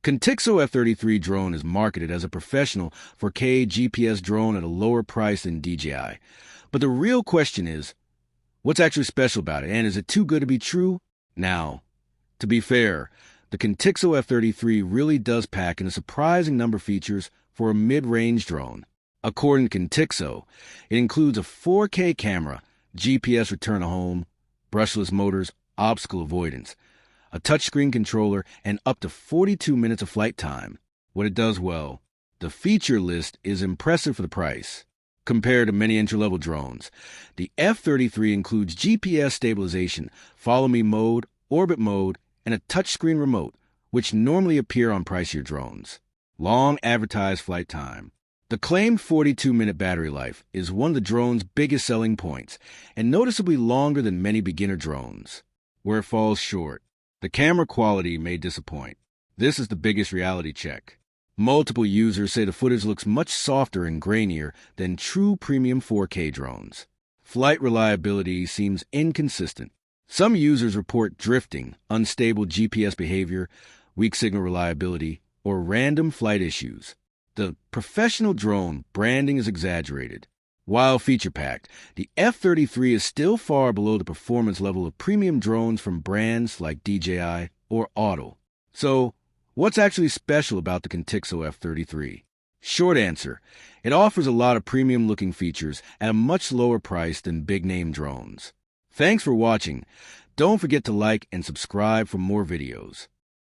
Contixo F33 Drone is marketed as a professional 4K GPS drone at a lower price than DJI. But the real question is, what's actually special about it, and is it too good to be true? Now, to be fair, the Contixo F33 really does pack in a surprising number of features for a mid-range drone. According to Contixo, it includes a 4K camera, GPS return to home, brushless motors, obstacle avoidance, a touchscreen controller, and up to 42 minutes of flight time. What it does well, the feature list is impressive for the price. Compared to many entry-level drones, the F33 includes GPS stabilization, follow-me mode, orbit mode, and a touchscreen remote, which normally appear on pricier drones. Long advertised flight time. The claimed 42-minute battery life is one of the drone's biggest selling points, and noticeably longer than many beginner drones. Where it falls short, the camera quality may disappoint. This is the biggest reality check. Multiple users say the footage looks much softer and grainier than true premium 4K drones. Flight reliability seems inconsistent. Some users report drifting, unstable GPS behavior, weak signal reliability, or random flight issues. The professional drone branding is exaggerated. While feature-packed, the F33 is still far below the performance level of premium drones from brands like DJI or Auto. So, what's actually special about the Contixo F33? Short answer, it offers a lot of premium-looking features at a much lower price than big-name drones. Thanks for watching. Don't forget to like and subscribe for more videos.